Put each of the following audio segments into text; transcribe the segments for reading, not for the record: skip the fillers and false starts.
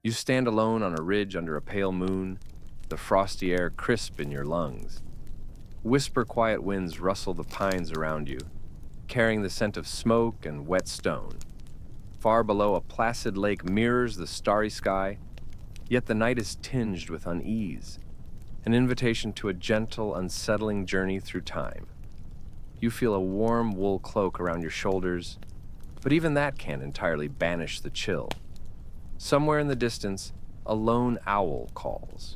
You stand alone on a ridge under a pale moon, the frosty air crisp in your lungs. Whisper quiet winds rustle the pines around you, carrying the scent of smoke and wet stone. Far below, a placid lake mirrors the starry sky, yet the night is tinged with unease, an invitation to a gentle, unsettling journey through time. You feel a warm wool cloak around your shoulders, but even that can't entirely banish the chill. Somewhere in the distance, a lone owl calls.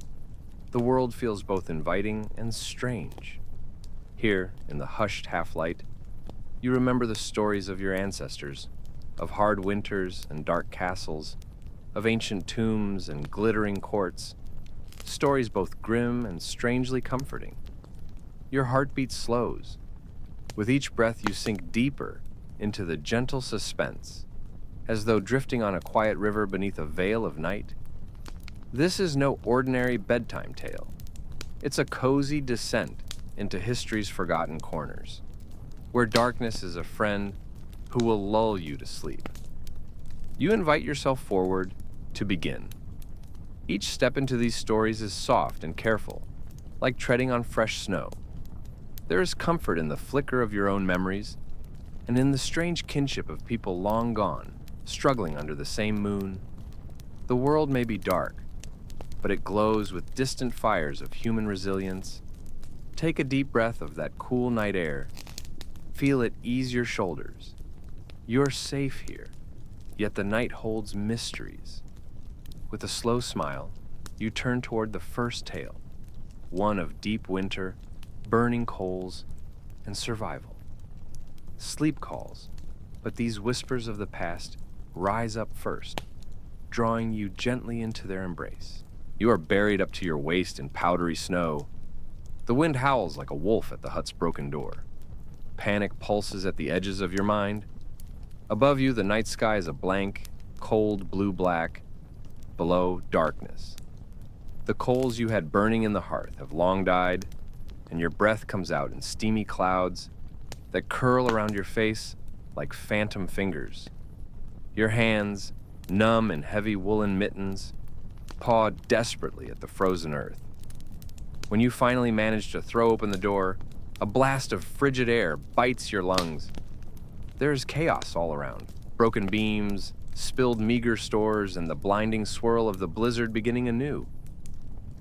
The world feels both inviting and strange. Here, in the hushed half-light, you remember the stories of your ancestors, of hard winters and dark castles, of ancient tombs and glittering courts, stories both grim and strangely comforting. Your heartbeat slows. With each breath you sink deeper into the gentle suspense, as though drifting on a quiet river beneath a veil of night. This is no ordinary bedtime tale. It's a cozy descent into history's forgotten corners, where darkness is a friend who will lull you to sleep. You invite yourself forward to begin. Each step into these stories is soft and careful, like treading on fresh snow. There is comfort in the flicker of your own memories, and in the strange kinship of people long gone, struggling under the same moon. The world may be dark, but it glows with distant fires of human resilience. Take a deep breath of that cool night air. Feel it ease your shoulders. You're safe here, yet the night holds mysteries. With a slow smile, you turn toward the first tale, one of deep winter, burning coals, and survival. Sleep calls, but these whispers of the past rise up first, drawing you gently into their embrace. You are buried up to your waist in powdery snow. The wind howls like a wolf at the hut's broken door. Panic pulses at the edges of your mind. Above you, the night sky is a blank, cold blue-black. Below, darkness. The coals you had burning in the hearth have long died, and your breath comes out in steamy clouds that curl around your face like phantom fingers. Your hands, numb in heavy woolen mittens, paw desperately at the frozen earth. When you finally manage to throw open the door, a blast of frigid air bites your lungs. There is chaos all around, broken beams, spilled meager stores, and the blinding swirl of the blizzard beginning anew.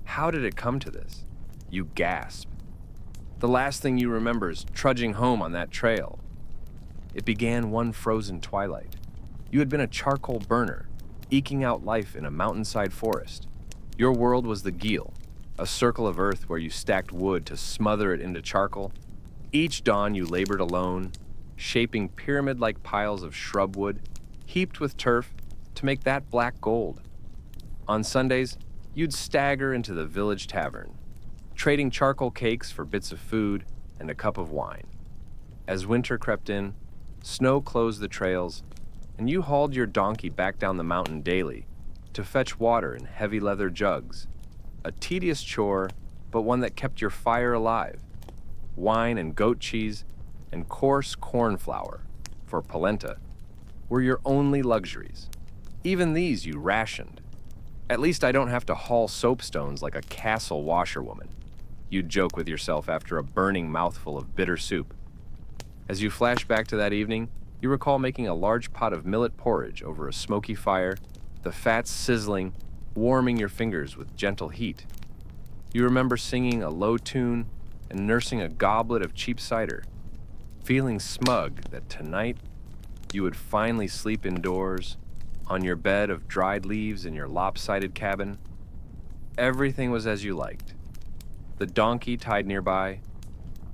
How did it come to this? You gasp. The last thing you remember is trudging home on that trail. It began one frozen twilight. You had been a charcoal burner, eking out life in a mountainside forest. Your world was the Geel, a circle of earth where you stacked wood to smother it into charcoal. Each dawn you labored alone, shaping pyramid-like piles of shrub wood, heaped with turf to make that black gold. On Sundays, you'd stagger into the village tavern, trading charcoal cakes for bits of food and a cup of wine. As winter crept in, snow closed the trails, and you hauled your donkey back down the mountain daily to fetch water in heavy leather jugs. A tedious chore, but one that kept your fire alive. Wine and goat cheese and coarse corn flour, for polenta, were your only luxuries. Even these you rationed. At least I don't have to haul soapstones like a castle washerwoman, you'd joke with yourself after a burning mouthful of bitter soup. As you flash back to that evening, you recall making a large pot of millet porridge over a smoky fire, the fat sizzling, warming your fingers with gentle heat. You remember singing a low tune and nursing a goblet of cheap cider, feeling smug that tonight you would finally sleep indoors, on your bed of dried leaves in your lopsided cabin. Everything was as you liked. The donkey tied nearby,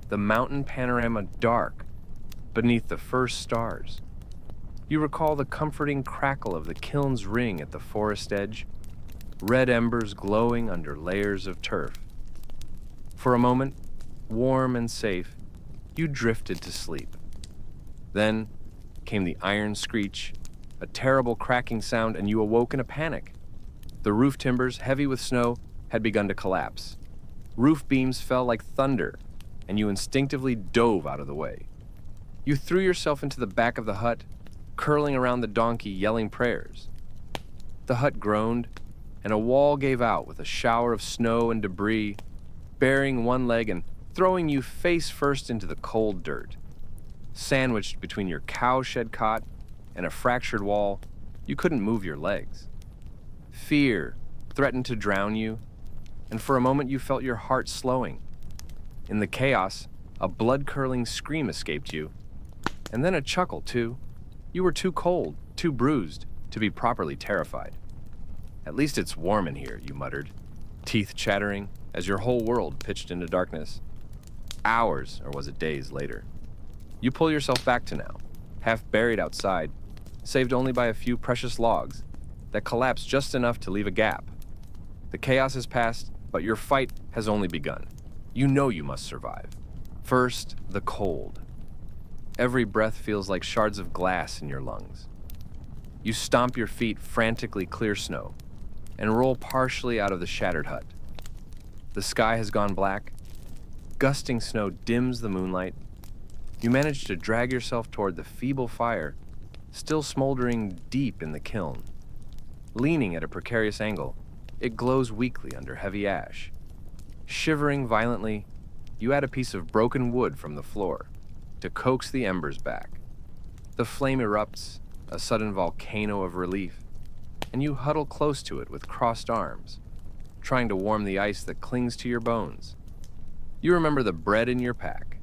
the mountain panorama dark beneath the first stars. You recall the comforting crackle of the kiln's ring at the forest edge, red embers glowing under layers of turf. For a moment, warm and safe, you drifted to sleep. Then came the iron screech, a terrible cracking sound, and you awoke in a panic. The roof timbers, heavy with snow, had begun to collapse. Roof beams fell like thunder, and you instinctively dove out of the way. You threw yourself into the back of the hut, curling around the donkey, yelling prayers. The hut groaned, and a wall gave out with a shower of snow and debris, burying one leg and throwing you face first into the cold dirt. Sandwiched between your cowshed cot and a fractured wall, you couldn't move your legs. Fear threatened to drown you, and for a moment you felt your heart slowing. In the chaos, a blood-curdling scream escaped you, and then a chuckle, too. You were too cold, too bruised, to be properly terrified. "At least it's warm in here," you muttered, teeth chattering as your whole world pitched into darkness. Hours, or was it days, later, you pull yourself back to now, half buried outside, saved only by a few precious logs that collapse just enough to leave a gap. The chaos has passed, but your fight has only begun. You know you must survive. First, the cold. Every breath feels like shards of glass in your lungs. You stomp your feet frantically clear snow and roll partially out of the shattered hut. The sky has gone black. Gusting snow dims the moonlight. You manage to drag yourself toward the feeble fire, still smoldering deep in the kiln. Leaning at a precarious angle, it glows weakly under heavy ash. Shivering violently, you add a piece of broken wood from the floor to coax the embers back. The flame erupts, a sudden volcano of relief, and you huddle close to it with crossed arms, trying to warm the ice that clings to your bones. You remember the bread in your pack.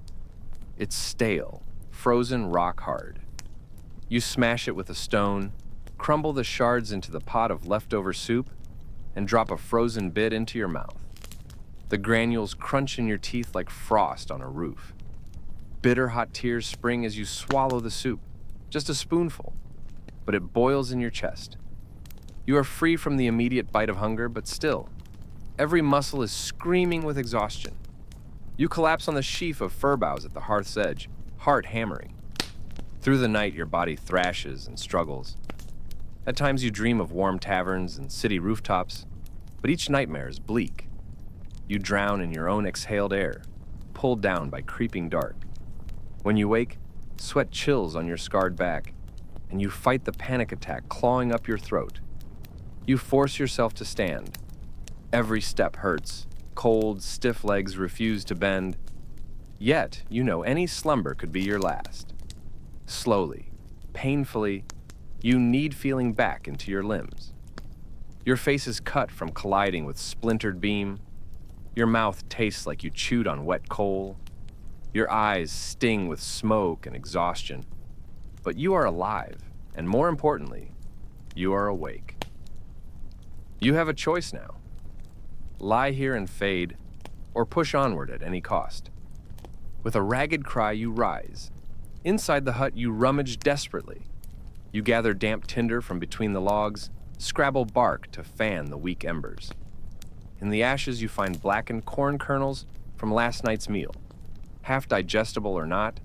It's stale, frozen rock hard. You smash it with a stone, crumble the shards into the pot of leftover soup, and drop a frozen bit into your mouth. The granules crunch in your teeth like frost on a roof. Bitter hot tears spring as you swallow the soup, just a spoonful, but it boils in your chest. You are free from the immediate bite of hunger, but still, every muscle is screaming with exhaustion. You collapse on the sheaf of fir boughs at the hearth's edge, heart hammering. Through the night, your body thrashes and struggles. At times you dream of warm taverns and city rooftops, but each nightmare is bleak. You drown in your own exhaled air, pulled down by creeping dark. When you wake, sweat chills on your scarred back, and you fight the panic attack clawing up your throat. You force yourself to stand. Every step hurts. Cold, stiff legs refuse to bend. Yet, you know any slumber could be your last. Slowly, painfully, you knead feeling back into your limbs. Your face is cut from colliding with splintered beam. Your mouth tastes like you chewed on wet coal. Your eyes sting with smoke and exhaustion. But you are alive, and more importantly, you are awake. You have a choice now. Lie here and fade, or push onward at any cost. With a ragged cry, you rise. Inside the hut, you rummage desperately. You gather damp tinder from between the logs, scrabble bark to fan the weak embers. In the ashes, you find blackened corn kernels from last night's meal. Half digestible or not,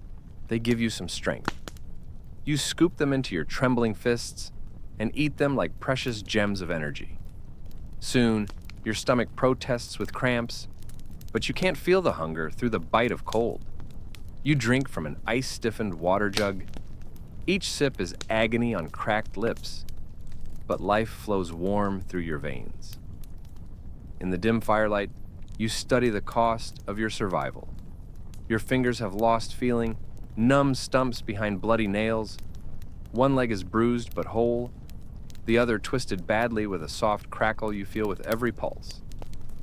they give you some strength. You scoop them into your trembling fists and eat them like precious gems of energy. Soon, your stomach protests with cramps, but you can't feel the hunger through the bite of cold. You drink from an ice-stiffened water jug. Each sip is agony on cracked lips, but life flows warm through your veins. In the dim firelight, you study the cost of your survival. Your fingers have lost feeling, numb stumps behind bloody nails. One leg is bruised but whole, the other twisted badly with a soft crackle you feel with every pulse.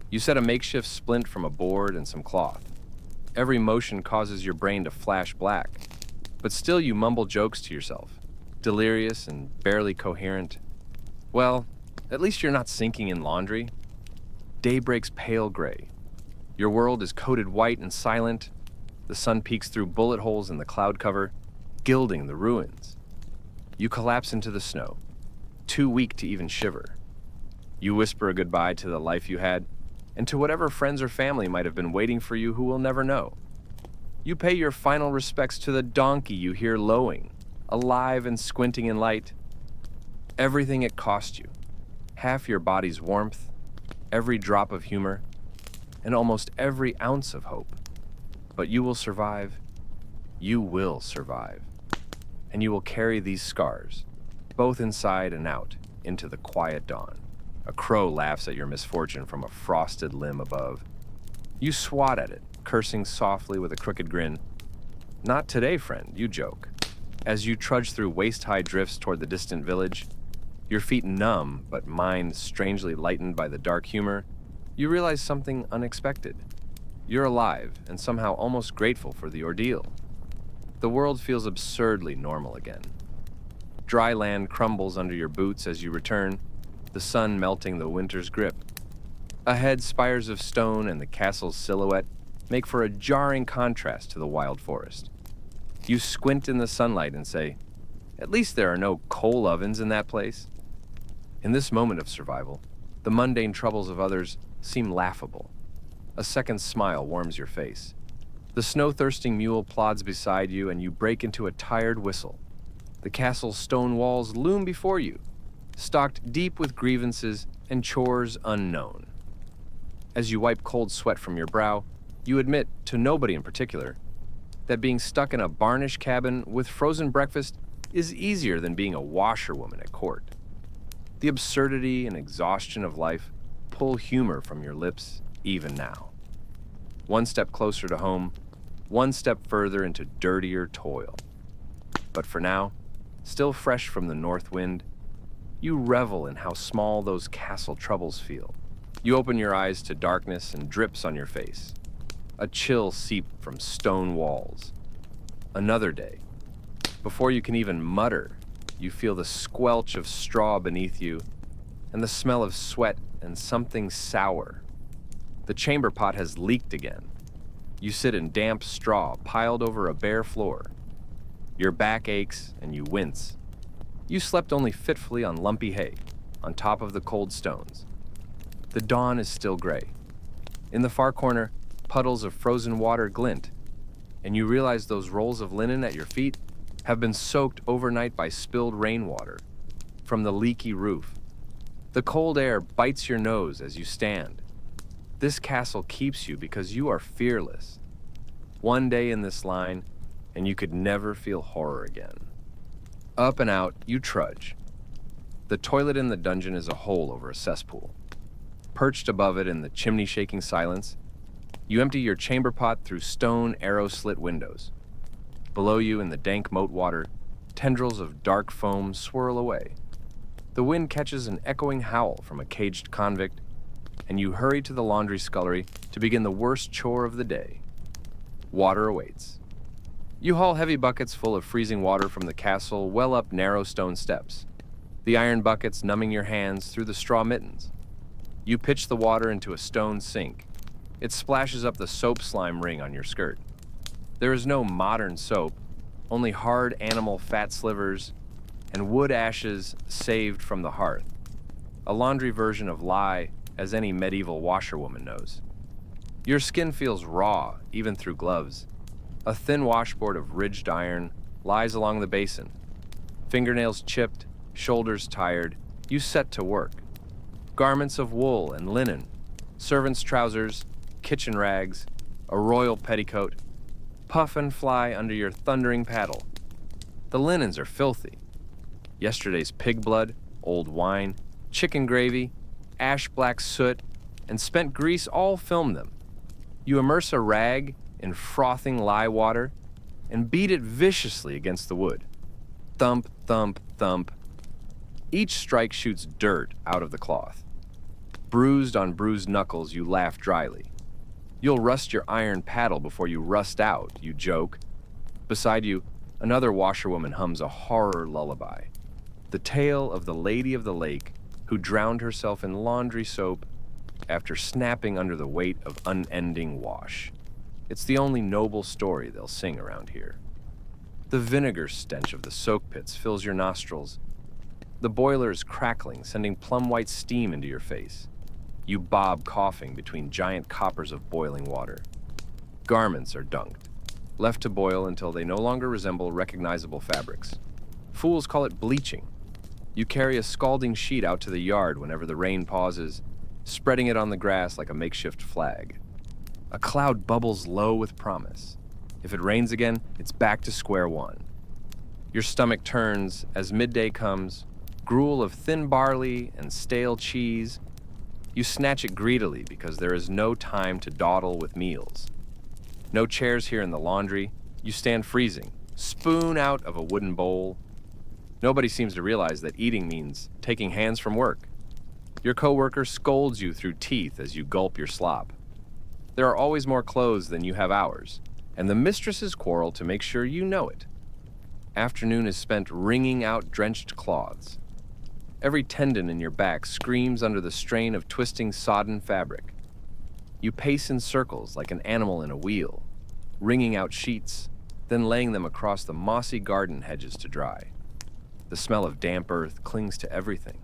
You set a makeshift splint from a board and some cloth. Every motion causes your brain to flash black, but still you mumble jokes to yourself, delirious and barely coherent. Well, at least you're not sinking in laundry. Day breaks pale gray. Your world is coated white and silent. The sun peeks through bullet holes in the cloud cover, gilding the ruins. You collapse into the snow, too weak to even shiver. You whisper a goodbye to the life you had, and to whatever friends or family might have been waiting for you who will never know. You pay your final respects to the donkey you hear lowing, alive and squinting in light. Everything it cost you, half your body's warmth, every drop of humor, and almost every ounce of hope. But you will survive. You will survive. And you will carry these scars, both inside and out, into the quiet dawn. A crow laughs at your misfortune from a frosted limb above. You swat at it, cursing softly with a crooked grin. "Not today, friend," you joke. As you trudge through waist-high drifts toward the distant village, your feet numb but mind strangely lightened by the dark humor, you realize something unexpected. You're alive and somehow almost grateful for the ordeal. The world feels absurdly normal again. Dry land crumbles under your boots as you return, the sun melting the winter's grip. Ahead, spires of stone and the castle's silhouette make for a jarring contrast to the wild forest. You squint in the sunlight and say, "At least there are no coal ovens in that place." In this moment of survival, the mundane troubles of others seem laughable. A second smile warms your face. The snow-thirsting mule plods beside you and you break into a tired whistle. The castle's stone walls loom before you, stocked deep with grievances and chores unknown. As you wipe cold sweat from your brow, you admit, to nobody in particular, that being stuck in a barnish cabin with frozen breakfast is easier than being a washerwoman at court. The absurdity and exhaustion of life pull humor from your lips even now. One step closer to home, one step further into dirtier toil. But for now, still fresh from the north wind, you revel in how small those castle troubles feel. You open your eyes to darkness and drips on your face. A chill seep from stone walls. Another day. Before you can even mutter, you feel the squelch of straw beneath you and the smell of sweat and something sour. The chamber pot has leaked again. You sit in damp straw piled over a bare floor. Your back aches and you wince. You slept only fitfully on lumpy hay, on top of the cold stones. The dawn is still gray. In the far corner, puddles of frozen water glint, and you realize those rolls of linen at your feet have been soaked overnight by spilled rainwater from the leaky roof. The cold air bites your nose as you stand. This castle keeps you because you are fearless. One day in this line, and you could never feel horror again. Up and out, you trudge. The toilet in the dungeon is a hole over a cesspool. Perched above it in the chimney-shaking silence, you empty your chamber pot through stone arrow-slit windows. Below you in the dank moat water, tendrils of dark foam swirl away. The wind catches an echoing howl from a caged convict, and you hurry to the laundry scullery to begin the worst chore of the day. Water awaits. You haul heavy buckets full of freezing water from the castle well up narrow stone steps, the iron buckets numbing your hands through the straw mittens. You pitch the water into a stone sink. It splashes up the soap slime ring on your skirt. There is no modern soap, only hard animal fat slivers and wood ashes saved from the hearth. A laundry version of lye, as any medieval washerwoman knows. Your skin feels raw, even through gloves. A thin washboard of ridged iron lies along the basin. Fingernails chipped, shoulders tired, you set to work. Garments of wool and linen, servants' trousers, kitchen rags, a royal petticoat, puff and fly under your thundering paddle. The linens are filthy. Yesterday's pig blood, old wine, chicken gravy, ash-black soot, and spent grease all film them. You immerse a rag in frothing lye water and beat it viciously against the wood. Thump, thump, thump. Each strike shoots dirt out of the cloth. Bruised on bruised knuckles, you laugh dryly. You'll rust your iron paddle before you rust out, you joke. Beside you, another washerwoman hums a horror lullaby. The tale of the Lady of the Lake who drowned herself in laundry soap after snapping under the weight of unending wash. It's the only noble story they'll sing around here. The vinegar stench of the soak pits fills your nostrils. The boiler is crackling, sending plum-white steam into your face. You bob coughing between giant coppers of boiling water. Garments are dunked, left to boil until they no longer resemble recognizable fabrics. Fools call it bleaching. You carry a scalding sheet out to the yard whenever the rain pauses, spreading it on the grass like a makeshift flag. A cloud bubbles low with promise. If it rains again, it's back to square one. Your stomach turns as midday comes, gruel of thin barley and stale cheese. You snatch it greedily because there is no time to dawdle with meals. No chairs here in the laundry. You stand freezing, spoon out of a wooden bowl. Nobody seems to realize that eating means taking hands from work. Your coworker scolds you through teeth as you gulp your slop. There are always more clothes than you have hours, and the mistresses quarrel to make sure you know it. Afternoon is spent wringing out drenched cloths. Every tendon in your back screams under the strain of twisting sodden fabric. You pace in circles like an animal in a wheel, wringing out sheets, then laying them across the mossy garden hedges to dry. The smell of damp earth clings to everything.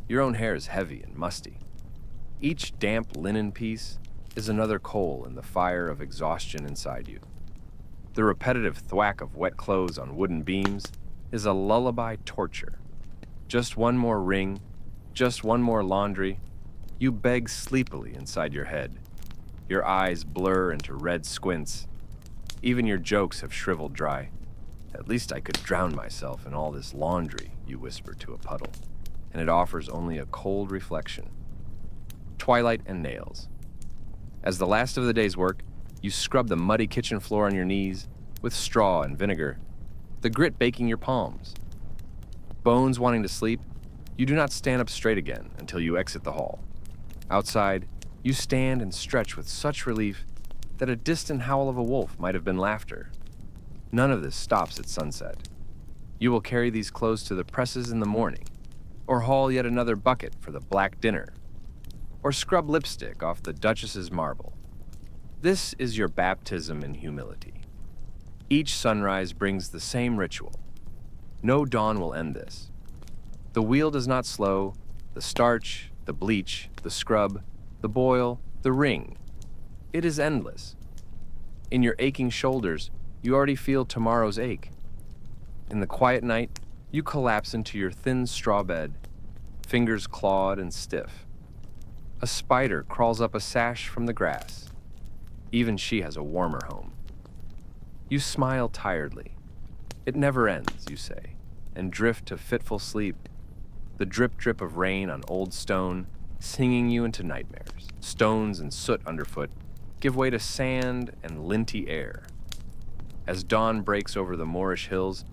Your own hair is heavy and musty. Each damp linen piece is another coal in the fire of exhaustion inside you. The repetitive thwack of wet clothes on wooden beams is a lullaby torture. Just one more wring, just one more laundry. You beg sleepily inside your head. Your eyes blur into red squints. Even your jokes have shriveled dry. At least I could drown myself in all this laundry, you whisper to a puddle, and it offers only a cold reflection. Twilight and nails. As the last of the day's work, you scrub the muddy kitchen floor on your knees with straw and vinegar, the grit baking your palms. Bones wanting to sleep, you do not stand up straight again until you exit the hall. Outside, you stand and stretch with such relief that a distant howl of a wolf might have been laughter. None of this stops at sunset. You will carry these clothes to the presses in the morning, or haul yet another bucket for the black dinner, or scrub lipstick off the Duchess's marble. This is your baptism in humility. Each sunrise brings the same ritual. No dawn will end this. The wheel does not slow, the starch, the bleach, the scrub, the boil, the wring. It is endless. In your aching shoulders, you already feel tomorrow's ache. In the quiet night, you collapse into your thin straw bed, fingers clawed and stiff. A spider crawls up a sash from the grass. Even she has a warmer home. You smile tiredly. It never ends, you say, and drift to fitful sleep. The drip-drip of rain on old stone, singing you into nightmares. Stones and soot underfoot give way to sand and linty air. As dawn breaks over the Moorish hills,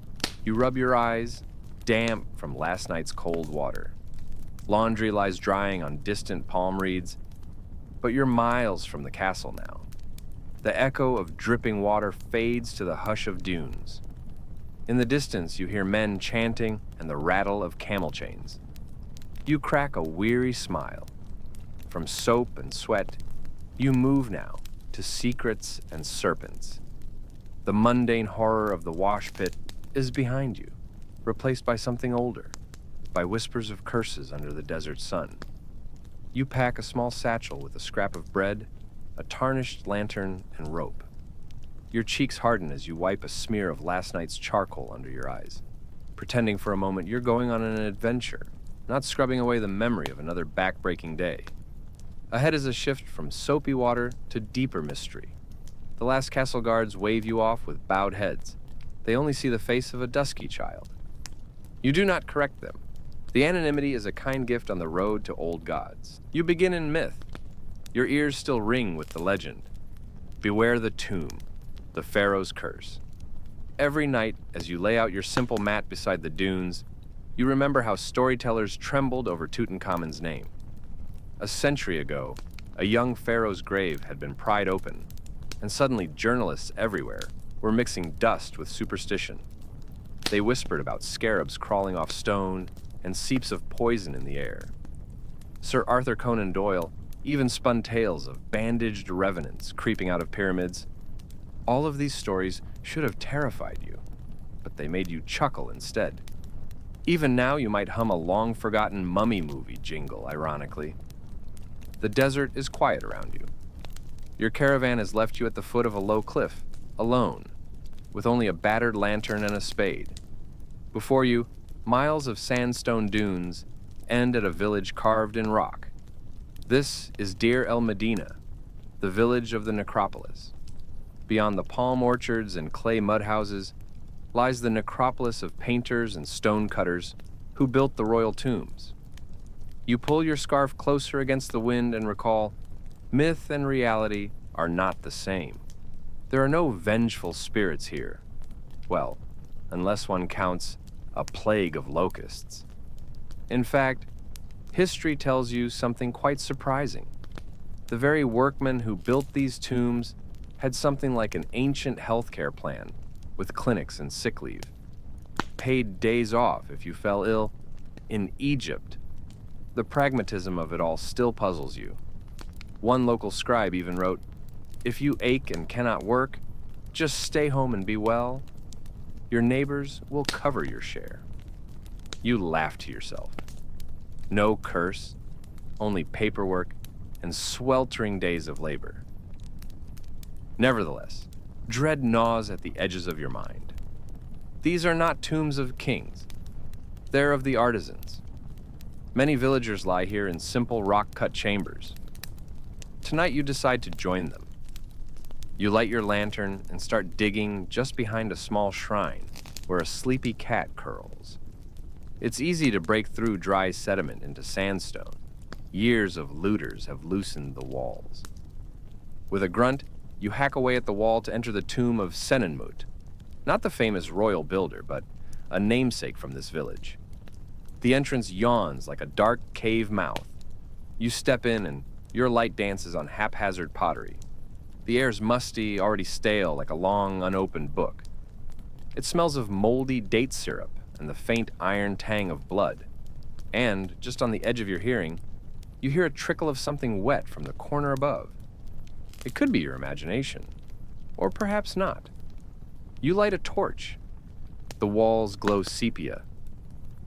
you rub your eyes, damp from last night's cold water. Laundry lies drying on distant palm reeds, but you're miles from the castle now. The echo of dripping water fades to the hush of dunes. In the distance, you hear men chanting and the rattle of camel chains. You crack a weary smile. From soap and sweat, you move now to secrets and serpents. The mundane horror of the wash pit is behind you, replaced by something older, by whispers of curses under the desert sun. You pack a small satchel with a scrap of bread, a tarnished lantern, and rope. Your cheeks harden as you wipe a smear of last night's charcoal under your eyes, pretending for a moment you're going on an adventure, not scrubbing away the memory of another back-breaking day. Ahead is a shift from soapy water to deeper mystery. The last castle guards wave you off with bowed heads. They only see the face of a dusky child. You do not correct them. The anonymity is a kind gift on the road to old gods. You begin in myth. Your ears still ring with the legend. Beware the tomb, the pharaoh's curse. Every night, as you lay out your simple mat beside the dunes, you remember how storytellers trembled over Tutankhamun's name. A century ago, a young pharaoh's grave had been pried open, and suddenly journalists everywhere were mixing dust with superstition. They whispered about scarabs crawling off stone and seeps of poison in the air. Sir Arthur Conan Doyle even spun tales of bandaged revenants creeping out of pyramids. All of these stories should have terrified you, but they made you chuckle instead. Even now you might hum a long-forgotten mummy movie jingle, ironically. The desert is quiet around you. Your caravan has left you at the foot of a low cliff, alone, with only a battered lantern and a spade. Before you, miles of sandstone dunes end at a village carved in rock. This is Deir el Medina, the village of the necropolis. Beyond the palm orchards and clay mud houses lies the necropolis of painters and stone cutters who Who built the royal tombs? You pull your scarf closer against the wind and recall, myth and reality are not the same. There are no vengeful spirits here. Well, unless one counts a plague of locusts. In fact, history tells you something quite surprising. The very workmen who built these tombs had something like an ancient healthcare plan with clinics and sick leave. Paid days off if you fell ill. In Egypt, the pragmatism of it all still puzzles you. One local scribe even wrote, "If you ache and cannot work, just stay home and be well. Your neighbors will cover your share." You laugh to yourself. No curse, only paperwork and sweltering days of labor. Nevertheless, dread gnaws at the edges of your mind. These are not tombs of kings. They're of the artisans. Many villagers lie here in simple rock-cut chambers. Tonight you decide to join them. You light your lantern and start digging just behind a small shrine where a sleepy cat curls. It's easy to break through dry sediment into sandstone. Years of looters have loosened the walls. With a grunt, you hack away at the wall to enter the tomb of Senenmut, not the famous royal builder, but a namesake from this village. The entrance yawns like a dark cave mouth. You step in and your light dances on haphazard pottery. The air's musty, already stale, like a long, unopened book. It smells of moldy date syrup and the faint iron tang of blood. And, just on the edge of your hearing, you hear a trickle of something wet from the corner above. It could be your imagination, or perhaps not. You light a torch. The walls glow sepia.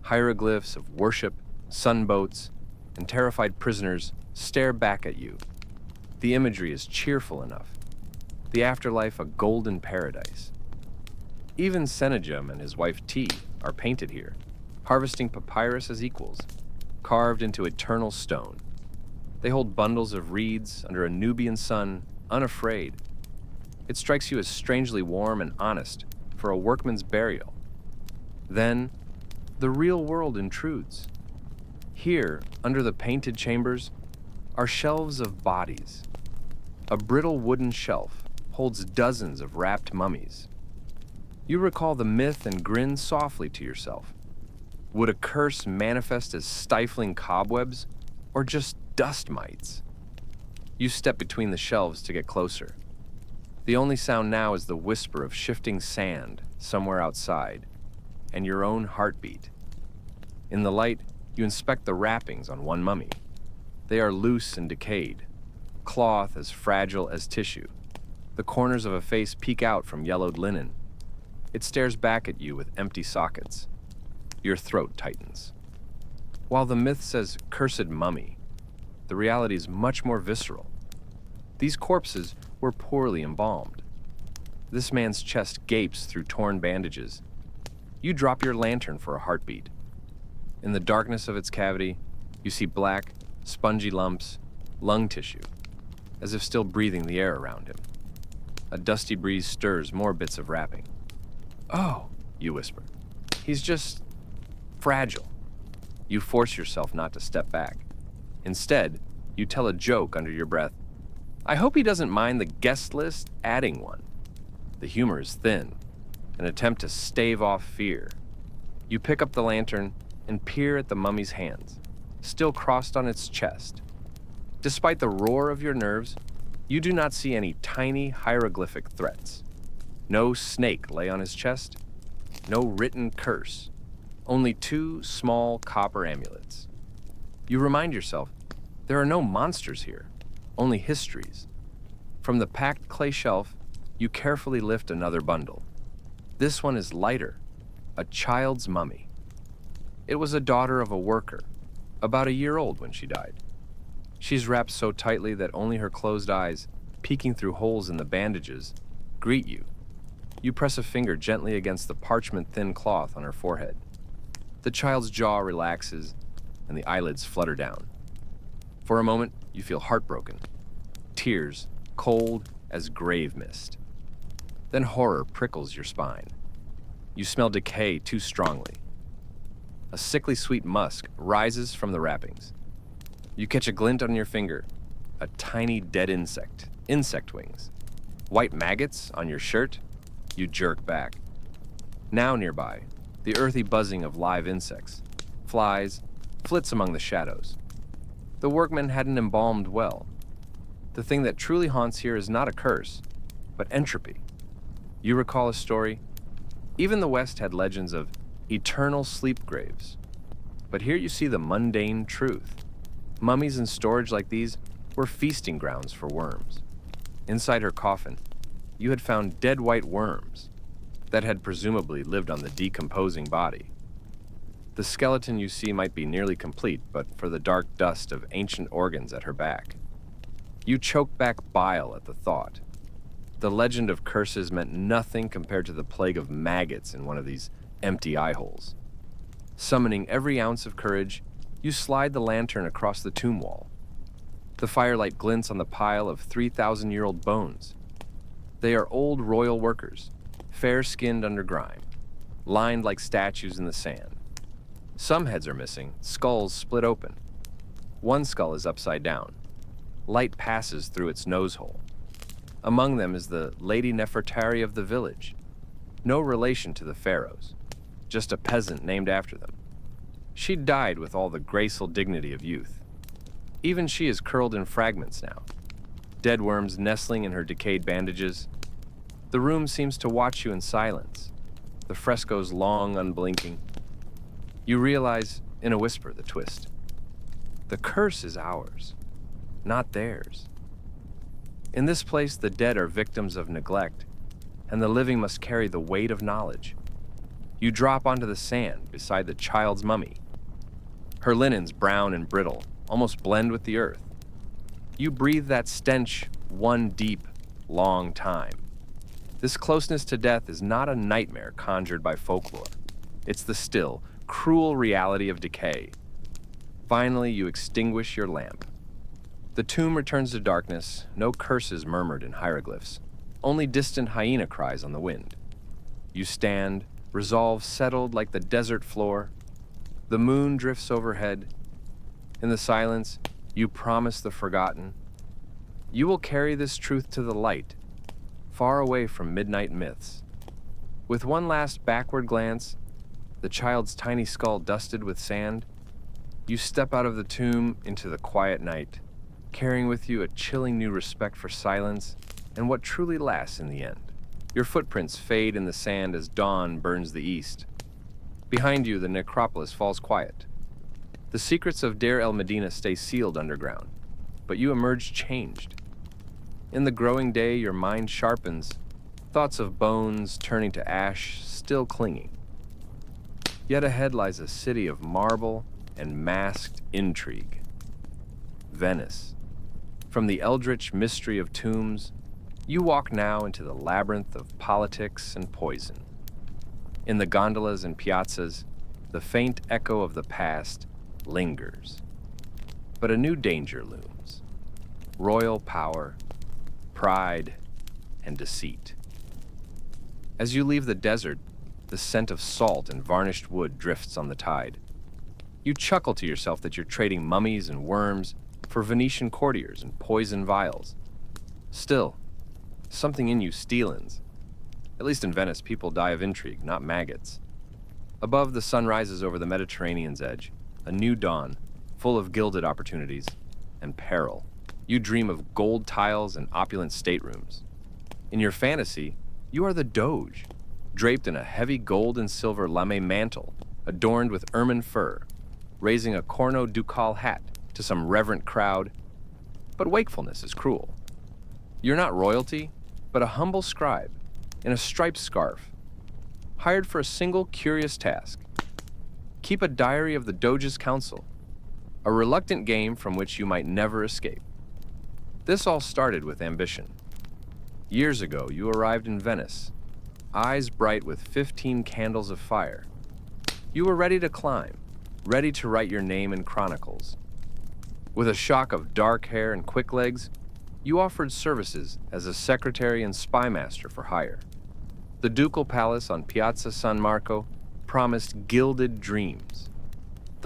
Hieroglyphs of worship, sunboats, and terrified prisoners stare back at you. The imagery is cheerful enough. The afterlife a golden paradise. Even Sennajem and his wife T are painted here, harvesting papyrus as equals, carved into eternal stone. They hold bundles of reeds under a Nubian sun, unafraid. It strikes you as strangely warm and honest for a workman's burial. Then, the real world intrudes. Here, under the painted chambers, are shelves of bodies. A brittle wooden shelf holds dozens of wrapped mummies. You recall the myth and grin softly to yourself. Would a curse manifest as stifling cobwebs, or just dust mites? You step between the shelves to get closer. The only sound now is the whisper of shifting sand somewhere outside, and your own heartbeat. In the light, you inspect the wrappings on one mummy. They are loose and decayed, cloth as fragile as tissue. The corners of a face peek out from yellowed linen. It stares back at you with empty sockets. Your throat tightens. While the myth says cursed mummy, the reality is much more visceral. These corpses were poorly embalmed. This man's chest gapes through torn bandages. You drop your lantern for a heartbeat. In the darkness of its cavity, you see black, spongy lumps, lung tissue, as if still breathing the air around him. A dusty breeze stirs more bits of wrapping. "Oh," you whisper. "He's just fragile." You force yourself not to step back. Instead, you tell a joke under your breath. "I hope he doesn't mind the guest list adding one." The humor is thin, an attempt to stave off fear. You pick up the lantern and peer at the mummy's hands, still crossed on its chest. Despite the roar of your nerves, you do not see any tiny hieroglyphic threats. No snake lay on his chest, no written curse, only two small copper amulets. You remind yourself, there are no monsters here, only histories. From the packed clay shelf, you carefully lift another bundle. This one is lighter, a child's mummy. It was a daughter of a worker, about a year old when she died. She's wrapped so tightly that only her closed eyes, peeking through holes in the bandages, greet you. You press a finger gently against the parchment-thin cloth on her forehead. The child's jaw relaxes, and the eyelids flutter down. For a moment, you feel heartbroken. Tears, cold as grave mist. Then horror prickles your spine. You smell decay too strongly. A sickly sweet musk rises from the wrappings. You catch a glint on your finger, a tiny dead insect wings. White maggots on your shirt, you jerk back. Now nearby, the earthy buzzing of live insects, flies, flits among the shadows. The workmen hadn't embalmed well. The thing that truly haunts here is not a curse, but entropy. You recall a story? Even the West had legends of eternal sleep graves. But here you see the mundane truth. Mummies in storage like these were feasting grounds for worms. Inside her coffin, you had found dead white worms that had presumably lived on the decomposing body. The skeleton you see might be nearly complete, but for the dark dust of ancient organs at her back. You choke back bile at the thought. The legend of curses meant nothing compared to the plague of maggots in one of these empty eye holes. Summoning every ounce of courage, you slide the lantern across the tomb wall. The firelight glints on the pile of 3,000-year-old bones. They are old royal workers, fair-skinned under grime, lined like statues in the sand. Some heads are missing, skulls split open. One skull is upside down. Light passes through its nose hole. Among them is the Lady Nefertari of the village. No relation to the pharaohs, just a peasant named after them. She died with all the graceful dignity of youth. Even she is curled in fragments now, dead worms nestling in her decayed bandages. The room seems to watch you in silence, the frescoes long, unblinking. You realize, in a whisper, the twist. The curse is ours, not theirs. In this place, the dead are victims of neglect, and the living must carry the weight of knowledge. You drop onto the sand beside the child's mummy. Her linens, brown and brittle, almost blend with the earth. You breathe that stench one deep, long time. This closeness to death is not a nightmare conjured by folklore. It's the still, cruel reality of decay. Finally, you extinguish your lamp. The tomb returns to darkness, no curses murmured in hieroglyphs, only distant hyena cries on the wind. You stand, resolve settled like the desert floor. The moon drifts overhead. In the silence, you promise the forgotten. You will carry this truth to the light, far away from midnight myths. With one last backward glance, the child's tiny skull dusted with sand, you step out of the tomb into the quiet night, carrying with you a chilling new respect for silence and what truly lasts in the end. Your footprints fade in the sand as dawn burns the east. Behind you, the necropolis falls quiet. The secrets of Deir el-Medina stay sealed underground, but you emerge changed. In the growing day, your mind sharpens, thoughts of bones turning to ash still clinging. Yet ahead lies a city of marble and masked intrigue. Venice. From the eldritch mystery of tombs, you walk now into the labyrinth of politics and poison. In the gondolas and piazzas, the faint echo of the past lingers. But a new danger looms. Royal power, pride, and deceit. As you leave the desert, the scent of salt and varnished wood drifts on the tide. You chuckle to yourself that you're trading mummies and worms for Venetian courtiers and poison vials. Still, something in you stealins. At least in Venice, people die of intrigue, not maggots. Above, the sun rises over the Mediterranean's edge, a new dawn, full of gilded opportunities and peril. You dream of gold tiles and opulent staterooms. In your fantasy, you are the Doge, draped in a heavy gold and silver lame mantle, adorned with ermine fur, raising a corno ducal hat to some reverent crowd. But wakefulness is cruel. You're not royalty, but a humble scribe in a striped scarf, hired for a single curious task. Keep a diary of the Doge's council, a reluctant game from which you might never escape. This all started with ambition. Years ago, you arrived in Venice, eyes bright with 15 candles of fire. You were ready to climb, ready to write your name in chronicles. With a shock of dark hair and quick legs, you offered services as a secretary and spy master for hire. The ducal palace on Piazza San Marco promised gilded dreams.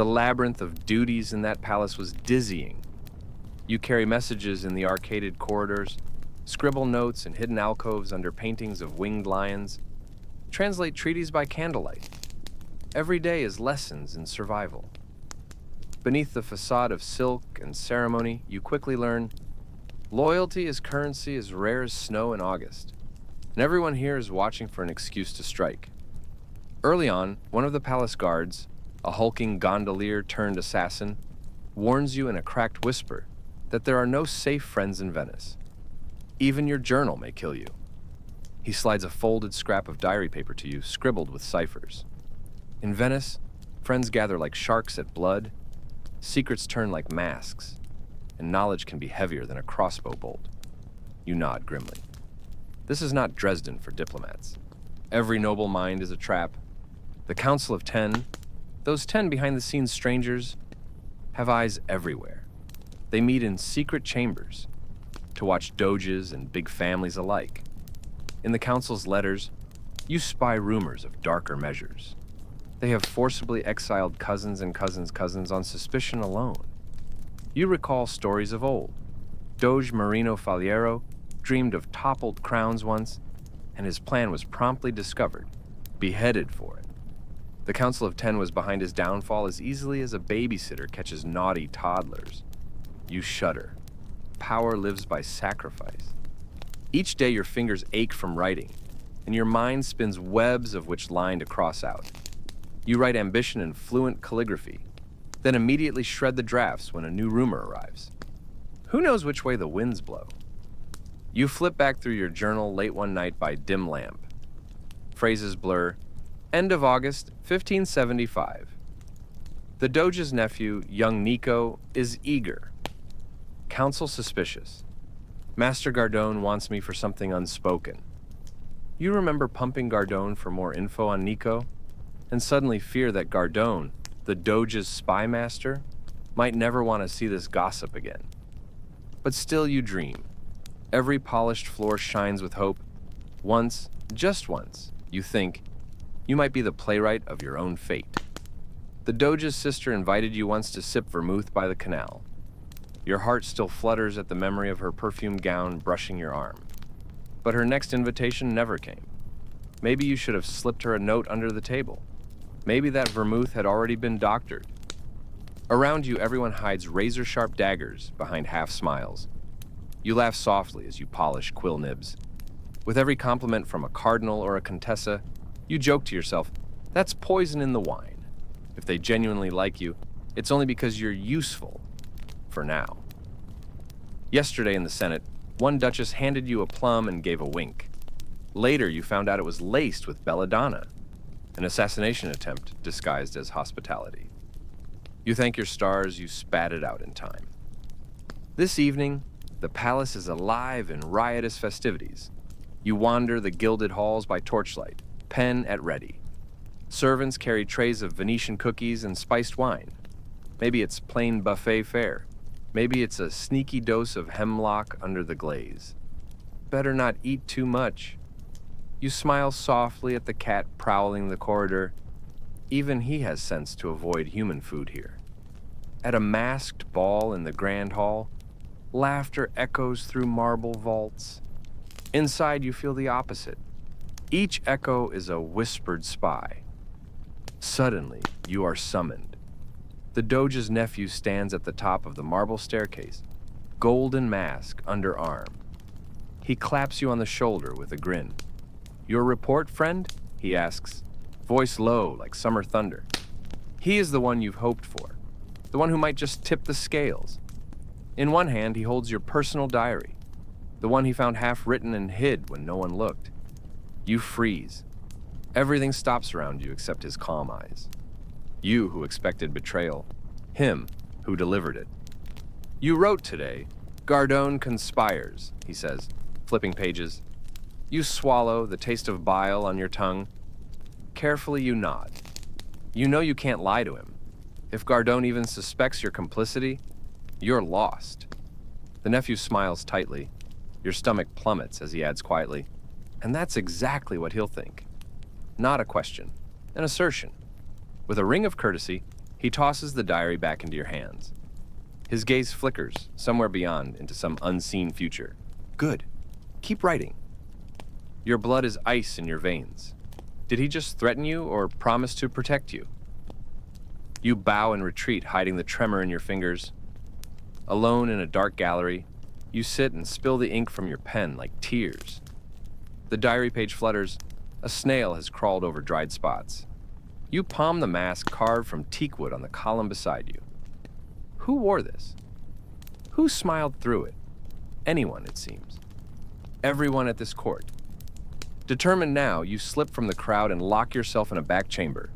The labyrinth of duties in that palace was dizzying. You carry messages in the arcaded corridors, scribble notes in hidden alcoves under paintings of winged lions, translate treaties by candlelight. Every day is lessons in survival. Beneath the facade of silk and ceremony, you quickly learn loyalty is currency as rare as snow in August, and everyone here is watching for an excuse to strike. Early on, one of the palace guards, a hulking gondolier turned assassin, warns you in a cracked whisper that there are no safe friends in Venice. Even your journal may kill you. He slides a folded scrap of diary paper to you, scribbled with ciphers. In Venice, friends gather like sharks at blood, secrets turn like masks, and knowledge can be heavier than a crossbow bolt. You nod grimly. This is not Dresden for diplomats. Every noble mind is a trap. The Council of 10, those 10 behind-the-scenes strangers, have eyes everywhere. They meet in secret chambers to watch doges and big families alike. In the Council's letters, you spy rumors of darker measures. They have forcibly exiled cousins and cousins' cousins on suspicion alone. You recall stories of old. Doge Marino Faliero dreamed of toppled crowns once, and his plan was promptly discovered, beheaded for it. The Council of 10 was behind his downfall as easily as a babysitter catches naughty toddlers. You shudder. Power lives by sacrifice. Each day your fingers ache from writing, and your mind spins webs of which line to cross out. You write ambition in fluent calligraphy, then immediately shred the drafts when a new rumor arrives. Who knows which way the winds blow? You flip back through your journal late one night by dim lamp. Phrases blur. End of August, 1575. The Doge's nephew, young Nico, is eager. Council suspicious. Master Gardone wants me for something unspoken. You remember pumping Gardone for more info on Nico, and suddenly fear that Gardone, the Doge's spy master, might never want to see this gossip again. But still you dream. Every polished floor shines with hope. Once, just once, you think, you might be the playwright of your own fate. The Doge's sister invited you once to sip vermouth by the canal. Your heart still flutters at the memory of her perfumed gown brushing your arm. But her next invitation never came. Maybe you should have slipped her a note under the table. Maybe that vermouth had already been doctored. Around you, everyone hides razor-sharp daggers behind half smiles. You laugh softly as you polish quill nibs. With every compliment from a cardinal or a contessa, you joke to yourself, that's poison in the wine. If they genuinely like you, it's only because you're useful. For now. Yesterday in the Senate, one duchess handed you a plum and gave a wink. Later, you found out it was laced with belladonna, an assassination attempt disguised as hospitality. You thank your stars you spat it out in time. This evening, the palace is alive in riotous festivities. You wander the gilded halls by torchlight, pen at ready. Servants carry trays of Venetian cookies and spiced wine. Maybe it's plain buffet fare. Maybe it's a sneaky dose of hemlock under the glaze. Better not eat too much. You smile softly at the cat prowling the corridor. Even he has sense to avoid human food here. At a masked ball in the grand hall, laughter echoes through marble vaults. Inside, you feel the opposite. Each echo is a whispered spy. Suddenly, you are summoned. The Doge's nephew stands at the top of the marble staircase, golden mask under arm. He claps you on the shoulder with a grin. Your report, friend? He asks, voice low like summer thunder. He is the one you've hoped for, the one who might just tip the scales. In one hand, he holds your personal diary, the one he found half written and hid when no one looked. You freeze. Everything stops around you except his calm eyes. You who expected betrayal, him who delivered it. You wrote today, Gardone conspires, he says, flipping pages. You swallow, the taste of bile on your tongue. Carefully you nod. You know you can't lie to him. If Gardone even suspects your complicity, you're lost. The nephew smiles tightly. Your stomach plummets as he adds quietly, and that's exactly what he'll think. Not a question, an assertion. With a ring of courtesy, He tosses the diary back into your hands. His gaze flickers somewhere beyond into some unseen future. Good. Keep writing. Your blood is ice in your veins. Did he just threaten you or promise to protect you? You bow and retreat, hiding the tremor in your fingers. Alone in a dark gallery, you sit and spill the ink from your pen like tears. The diary page flutters. A snail has crawled over dried spots. You palm the mask carved from teakwood on the column beside you. Who wore this? Who smiled through it? Anyone, it seems. Everyone at this court. Determined now, you slip from the crowd and lock yourself in a back chamber.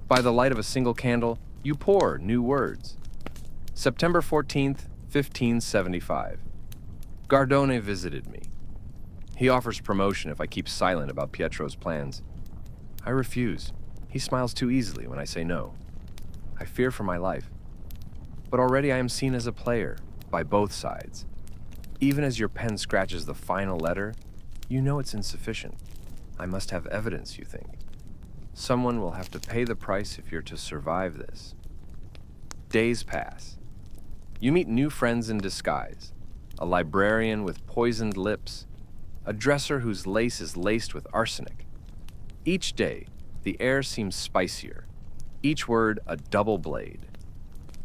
By the light of a single candle, you pour new words. September 14th, 1575. Gardone visited me. He offers promotion if I keep silent about Pietro's plans. I refuse. He smiles too easily when I say no. I fear for my life. But already I am seen as a player, by both sides. Even as your pen scratches the final letter, you know it's insufficient. I must have evidence, you think. Someone will have to pay the price if you're to survive this. Days pass. You meet new friends in disguise. A librarian with poisoned lips. A dresser whose lace is laced with arsenic. Each day, the air seems spicier. Each word a double blade.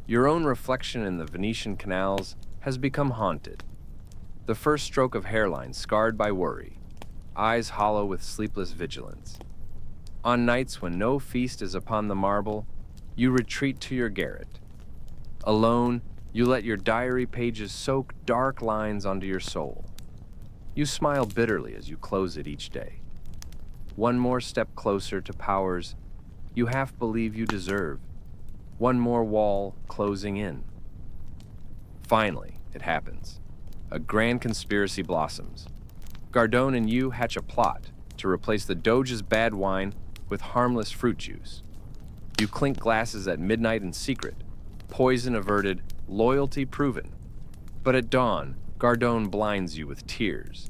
Your own reflection in the Venetian canals has become haunted. The first stroke of hairline scarred by worry. Eyes hollow with sleepless vigilance. On nights when no feast is upon the marble, you retreat to your garret. Alone, you let your diary pages soak dark lines onto your soul. You smile bitterly as you close it each day. One more step closer to powers you half believe you deserve. One more wall closing in. Finally, it happens. A grand conspiracy blossoms. Gardone and you hatch a plot to replace the Doge's bad wine with harmless fruit juice. You clink glasses at midnight in secret, poison averted, loyalty proven. But at dawn, Gardone blinds you with tears.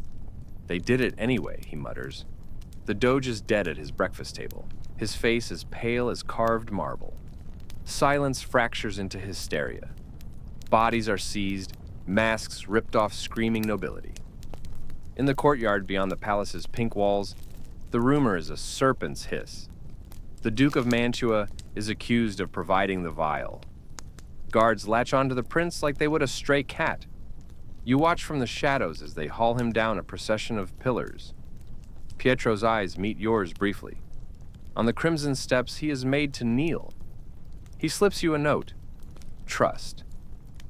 They did it anyway, he mutters. The Doge is dead at his breakfast table, his face as pale as carved marble. Silence fractures into hysteria. Bodies are seized, masks ripped off screaming nobility. In the courtyard beyond the palace's pink walls, the rumor is a serpent's hiss. The Duke of Mantua is accused of providing the vial. Guards latch onto the prince like they would a stray cat. You watch from the shadows as they haul him down a procession of pillars. Pietro's eyes meet yours briefly. On the crimson steps, he is made to kneel. He slips you a note. Trust.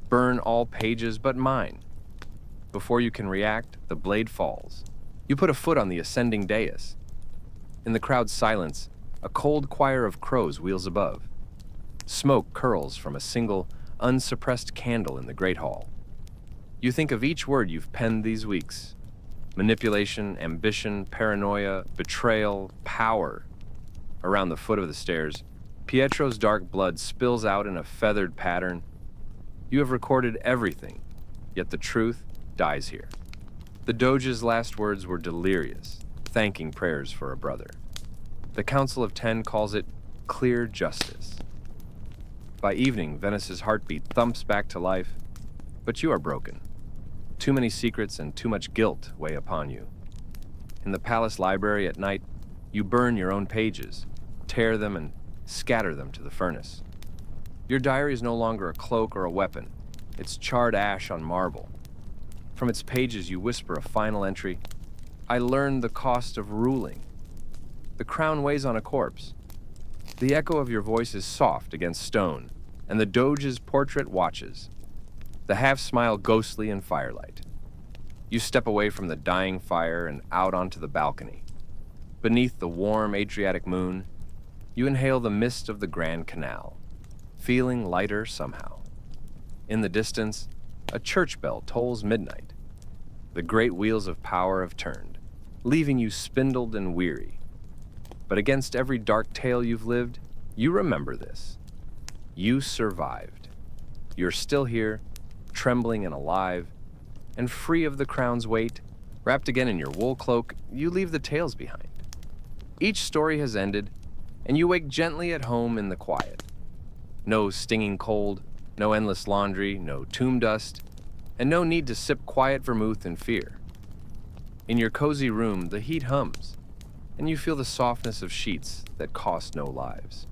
Burn all pages but mine. Before you can react, the blade falls. You put a foot on the ascending dais. In the crowd's silence, a cold choir of crows wheels above. Smoke curls from a single, unsuppressed candle in the great hall. You think of each word you've penned these weeks. Manipulation, ambition, paranoia, betrayal, power. Around the foot of the stairs, Pietro's dark blood spills out in a feathered pattern. You have recorded everything, yet the truth dies here. The Doge's last words were delirious, thanking prayers for a brother. The Council of Ten calls it clear justice. By evening, Venice's heartbeat thumps back to life, but you are broken. Too many secrets and too much guilt weigh upon you. In the palace library at night, you burn your own pages, tear them and scatter them to the furnace. Your diary is no longer a cloak or a weapon. It's charred ash on marble. From its pages you whisper a final entry. I learned the cost of ruling. The crown weighs on a corpse. The echo of your voice is soft against stone, and the Doge's portrait watches. The half-smile ghostly in firelight. You step away from the dying fire and out onto the balcony. Beneath the warm Adriatic moon, you inhale the mist of the Grand Canal, feeling lighter somehow. In the distance, a church bell tolls midnight. The great wheels of power have turned, leaving you spindled and weary. But against every dark tale you've lived, you remember this. You survived. You're still here, trembling and alive, and free of the crown's weight. Wrapped again in your wool cloak, you leave the tales behind. Each story has ended, and you wake gently at home in the quiet. No stinging cold, no endless laundry, no tomb dust, and no need to sip quiet vermouth in fear. In your cozy room, the heat hums, and you feel the softness of sheets that cost no lives.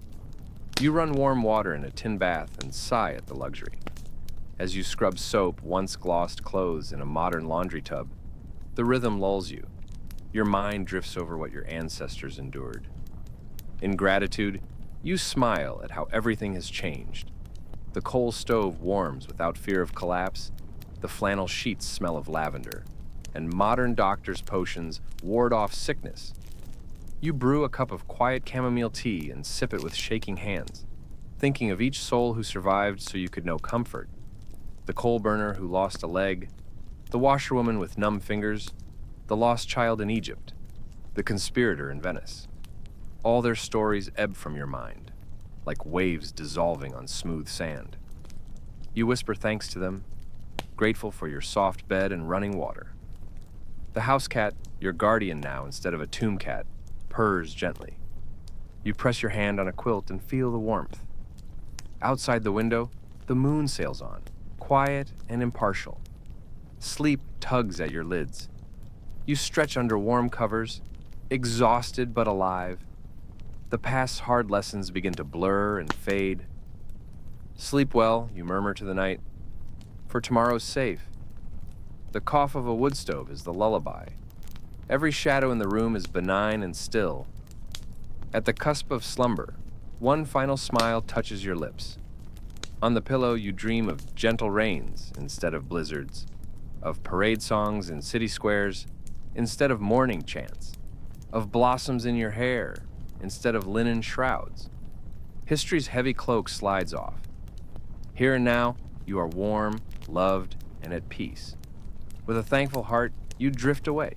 You run warm water in a tin bath and sigh at the luxury. As you scrub soap once glossed clothes in a modern laundry tub, the rhythm lulls you. Your mind drifts over what your ancestors endured. In gratitude, you smile at how everything has changed. The coal stove warms without fear of collapse, the flannel sheets smell of lavender, and modern doctors' potions ward off sickness. You brew a cup of quiet chamomile tea and sip it with shaking hands, thinking of each soul who survived so you could know comfort. The coal burner who lost a leg, the washerwoman with numb fingers, the lost child in Egypt, the conspirator in Venice. All their stories ebb from your mind, like waves dissolving on smooth sand. You whisper thanks to them, grateful for your soft bed and running water. The house cat, your guardian now instead of a tomb cat, purrs gently. You press your hand on a quilt and feel the warmth. Outside the window, the moon sails on, quiet and impartial. Sleep tugs at your lids. You stretch under warm covers, exhausted but alive. The past's hard lessons begin to blur and fade. Sleep well, you murmur to the night, for tomorrow's safe. The cough of a wood stove is the lullaby. Every shadow in the room is benign and still. At the cusp of slumber, one final smile touches your lips. On the pillow, you dream of gentle rains instead of blizzards, of parade songs in city squares instead of morning chants, of blossoms in your hair instead of linen shrouds. History's heavy cloak slides off. Here and now, you are warm, loved, and at peace. With a thankful heart, you drift away,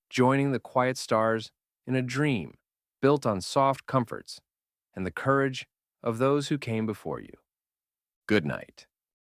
joining the quiet stars in a dream built on soft comforts and the courage of those who came before you. Good night.